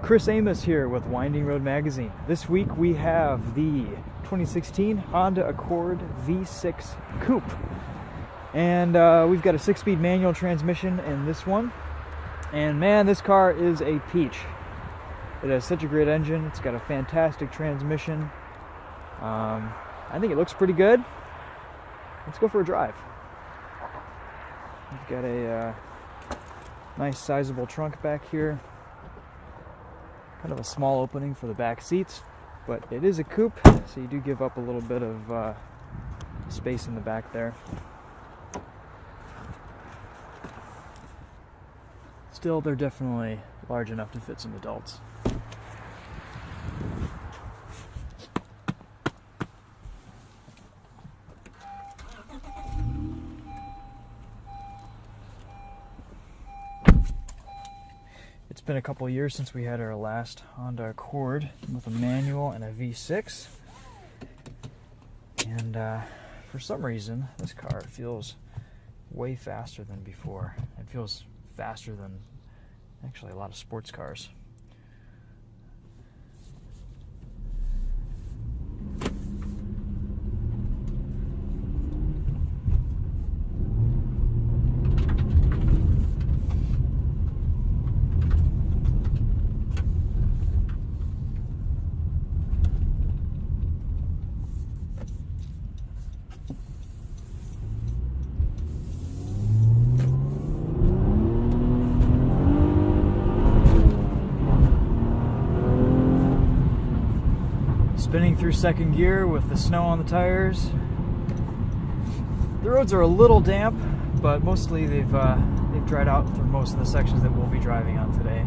Chris Amos here with Winding Road Magazine. This week we have the 2016 Honda Accord V6 Coupe. And we've got a 6-speed manual transmission in this one. And man, this car is a peach. It has such a great engine. It's got a fantastic transmission. I think it looks pretty good. Let's go for a drive. We've got a nice sizable trunk back here. Kind of a small opening for the back seats, but it is a coupe, so you do give up a little bit of space in the back there. Still, they're definitely large enough to fit some adults. It's been a couple years since we had our last Honda Accord with a manual and a V6. And for some reason, this car feels way faster than before. It feels faster than actually a lot of sports cars. Spinning through second gear with the snow on the tires. The roads are a little damp, but mostly they've dried out through most of the sections that we'll be driving on today.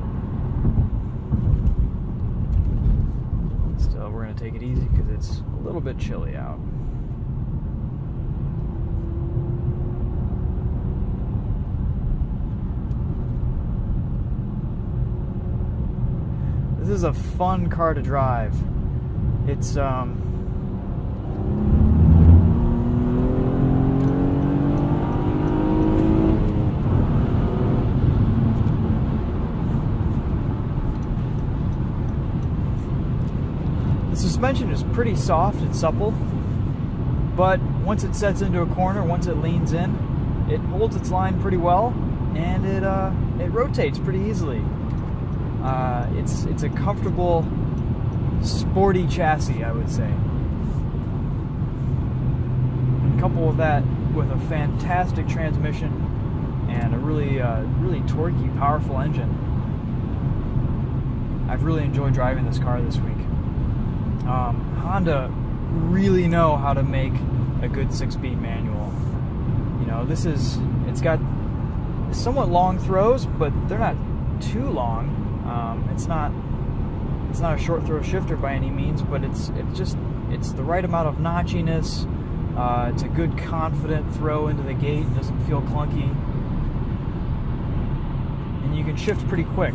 Still, we're going to take it easy because it's a little bit chilly out. This is a fun car to drive. It's the suspension is pretty soft and supple, but once it sets into a corner, once it leans in, it holds its line pretty well, and it rotates pretty easily. It's a comfortable, sporty chassis, I would say. And couple that with a fantastic transmission and a really torquey, powerful engine. I've really enjoyed driving this car this week. Honda really know how to make a good 6-speed manual. You know, it's got somewhat long throws, but they're not too long. It's not a short throw shifter by any means, but it's the right amount of notchiness. It's a good, confident throw into the gate. It doesn't feel clunky, and you can shift pretty quick.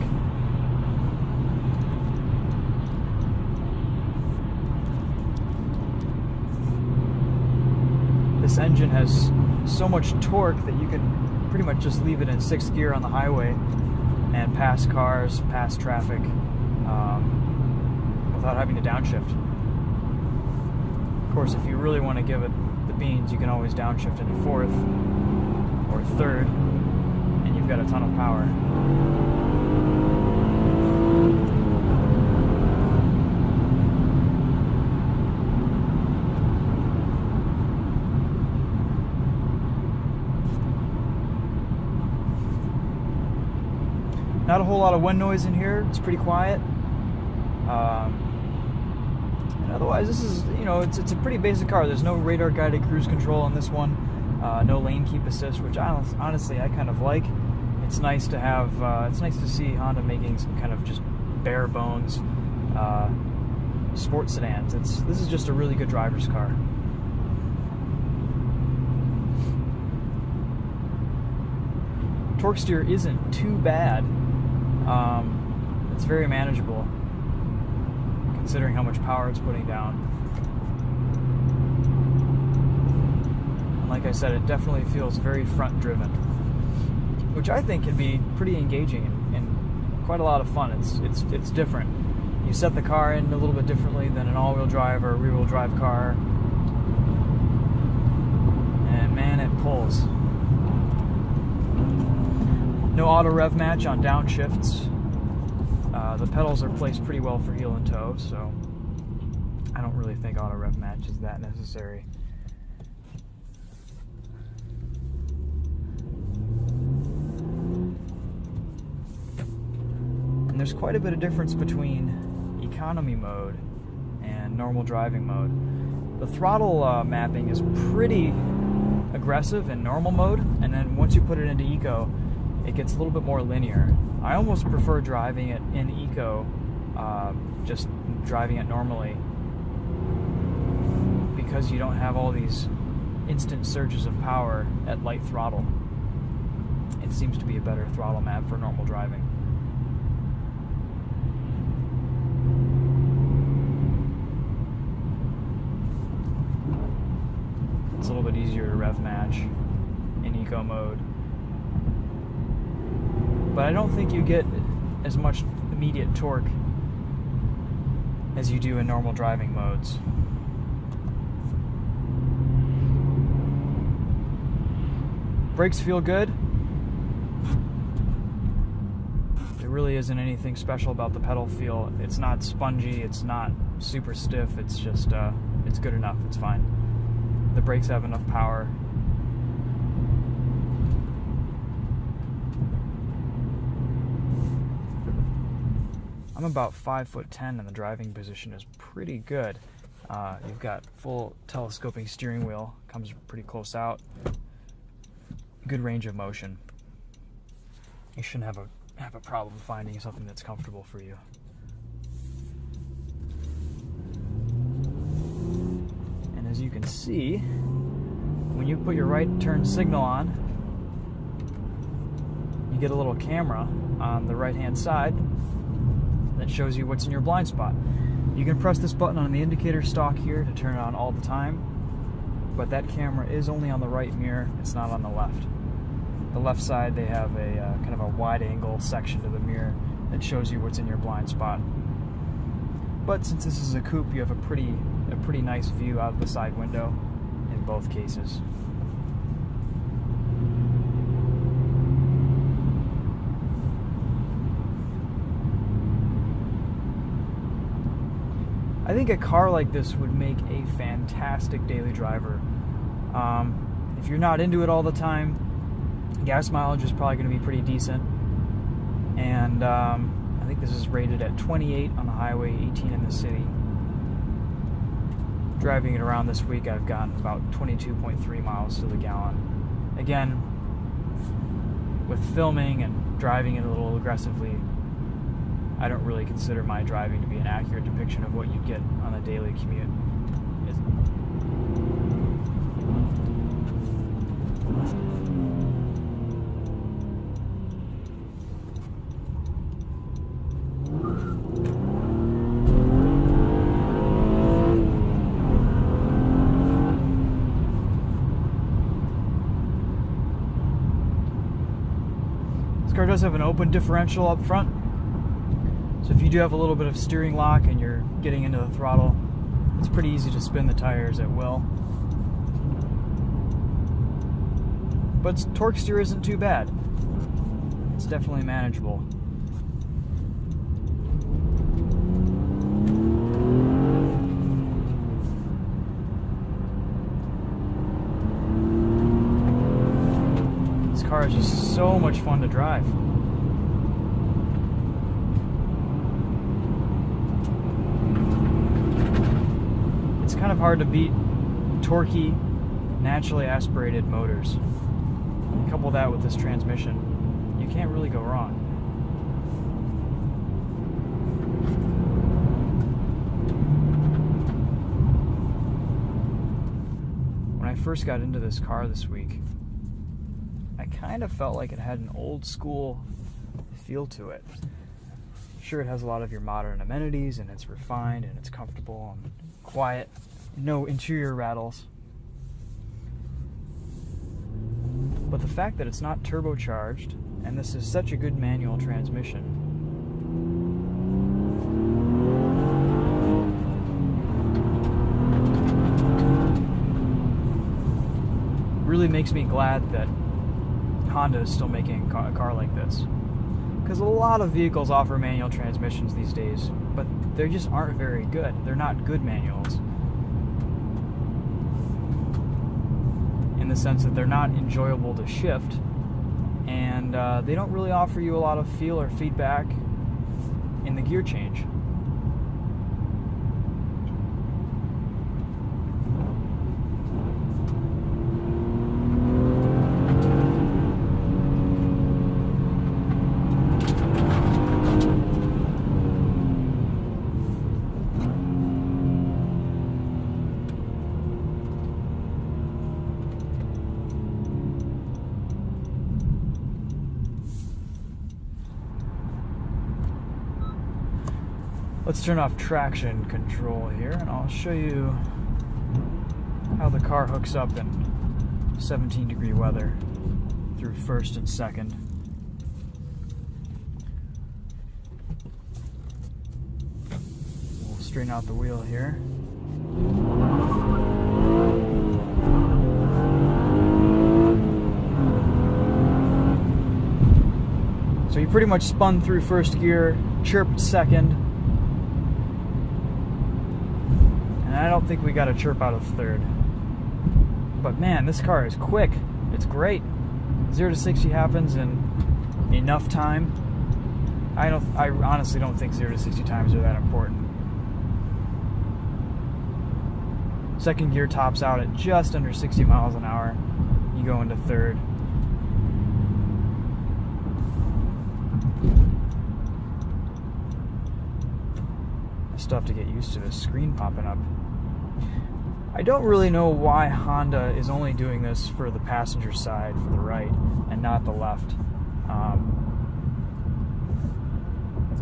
This engine has so much torque that you can pretty much just leave it in 6th gear on the highway and pass cars, pass traffic, without having to downshift. Of course, if you really want to give it the beans, you can always downshift into 4th or 3rd, and you've got a ton of power. Not a whole lot of wind noise in here. It's pretty quiet. And otherwise, this is, it's a pretty basic car. There's no radar guided cruise control on this one. No lane keep assist, which honestly I kind of like. It's nice to have. It's nice to see Honda making some kind of just bare bones sports sedans. This is just a really good driver's car. Torque steer isn't too bad. It's very manageable considering how much power it's putting down. And like I said, it definitely feels very front driven, which I think can be pretty engaging and quite a lot of fun. It's different. You set the car in a little bit differently than an all-wheel drive or a rear-wheel drive car, and man, it pulls. No auto rev match on downshifts. The pedals are placed pretty well for heel and toe, so I don't really think auto rev match is that necessary. And there's quite a bit of difference between economy mode and normal driving mode. The throttle mapping is pretty aggressive in normal mode, and then once you put it into eco, it gets a little bit more linear. I almost prefer driving it in eco, just driving it normally, because you don't have all these instant surges of power at light throttle. It seems to be a better throttle map for normal driving. It's a little bit easier to rev match in eco mode, but I don't think you get as much immediate torque as you do in normal driving modes. Brakes feel good. There really isn't anything special about the pedal feel. It's not spongy, it's not super stiff, it's just, it's good enough, it's fine. The brakes have enough power. I'm about 5'10", and the driving position is pretty good. You've got full telescoping steering wheel, comes pretty close out. Good range of motion. You shouldn't have a problem finding something that's comfortable for you. And as you can see, when you put your right turn signal on, you get a little camera on the right hand side that shows you what's in your blind spot. You can press this button on the indicator stalk here to turn it on all the time, but that camera is only on the right mirror, it's not on the left. The left side, they have a kind of a wide angle section to the mirror that shows you what's in your blind spot. But since this is a coupe, you have a pretty nice view out of the side window in both cases. I think a car like this would make a fantastic daily driver. If you're not into it all the time, gas mileage is probably going to be pretty decent. And I think this is rated at 28 on the highway, 18 in the city. Driving it around this week, I've gotten about 22.3 miles to the gallon. Again, with filming and driving it a little aggressively, I don't really consider my driving to be an accurate depiction of what you get on a daily commute. This car does have an open differential up front. So if you do have a little bit of steering lock and you're getting into the throttle, it's pretty easy to spin the tires at will. But torque steer isn't too bad. It's definitely manageable. This car is just so much fun to drive. Kind of hard to beat torquey, naturally aspirated motors. Couple that with this transmission, you can't really go wrong. When I first got into this car this week, I kind of felt like it had an old school feel to it. Sure, it has a lot of your modern amenities, and it's refined, and it's comfortable and quiet. No interior rattles. But the fact that it's not turbocharged, and this is such a good manual transmission, makes me glad that Honda is still making a car like this. Because a lot of vehicles offer manual transmissions these days, but they just aren't very good. They're not good manuals. In the sense that they're not enjoyable to shift, and they don't really offer you a lot of feel or feedback in the gear change. Let's turn off traction control here, and I'll show you how the car hooks up in 17-degree weather through first and second. We'll straighten out the wheel here. So you pretty much spun through first gear, chirped second, and I don't think we got a chirp out of third. But man, this car is quick. It's great. 0 to 60 happens in enough time. I honestly don't think 0 to 60 times are that important. Second gear tops out at just under 60 miles an hour. You go into third. I still have to get used to this screen popping up. I don't really know why Honda is only doing this for the passenger side, for the right, and not the left.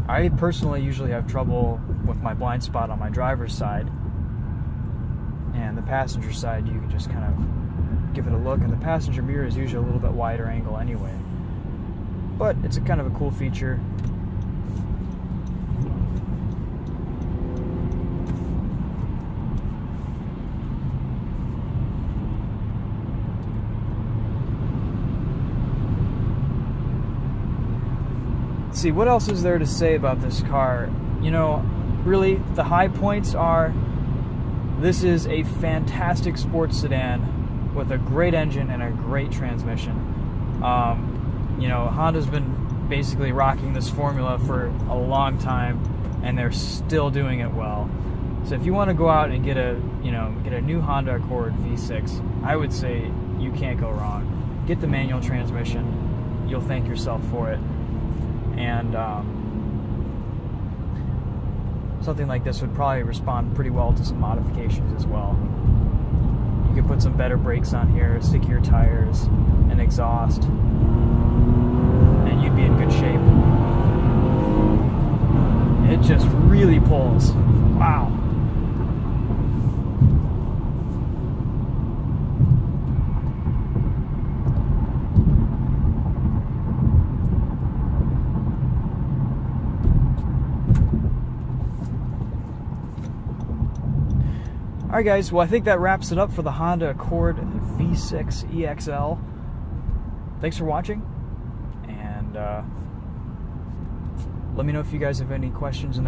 I personally usually have trouble with my blind spot on my driver's side, and the passenger side you can just kind of give it a look, and the passenger mirror is usually a little bit wider angle anyway. But it's a kind of a cool feature. See, what else is there to say about this car? You know, really, the high points are, this is a fantastic sports sedan with a great engine and a great transmission. You know, Honda's been basically rocking this formula for a long time, and they're still doing it well. So if you want to go out and get a new Honda Accord V6, I would say you can't go wrong. Get the manual transmission. You'll thank yourself for it. And something like this would probably respond pretty well to some modifications as well. You could put some better brakes on here, stickier tires, an exhaust, and you'd be in good shape. It just really pulls. Wow. Alright guys, well I think that wraps it up for the Honda Accord V6 EXL. Thanks for watching, and let me know if you guys have any questions in the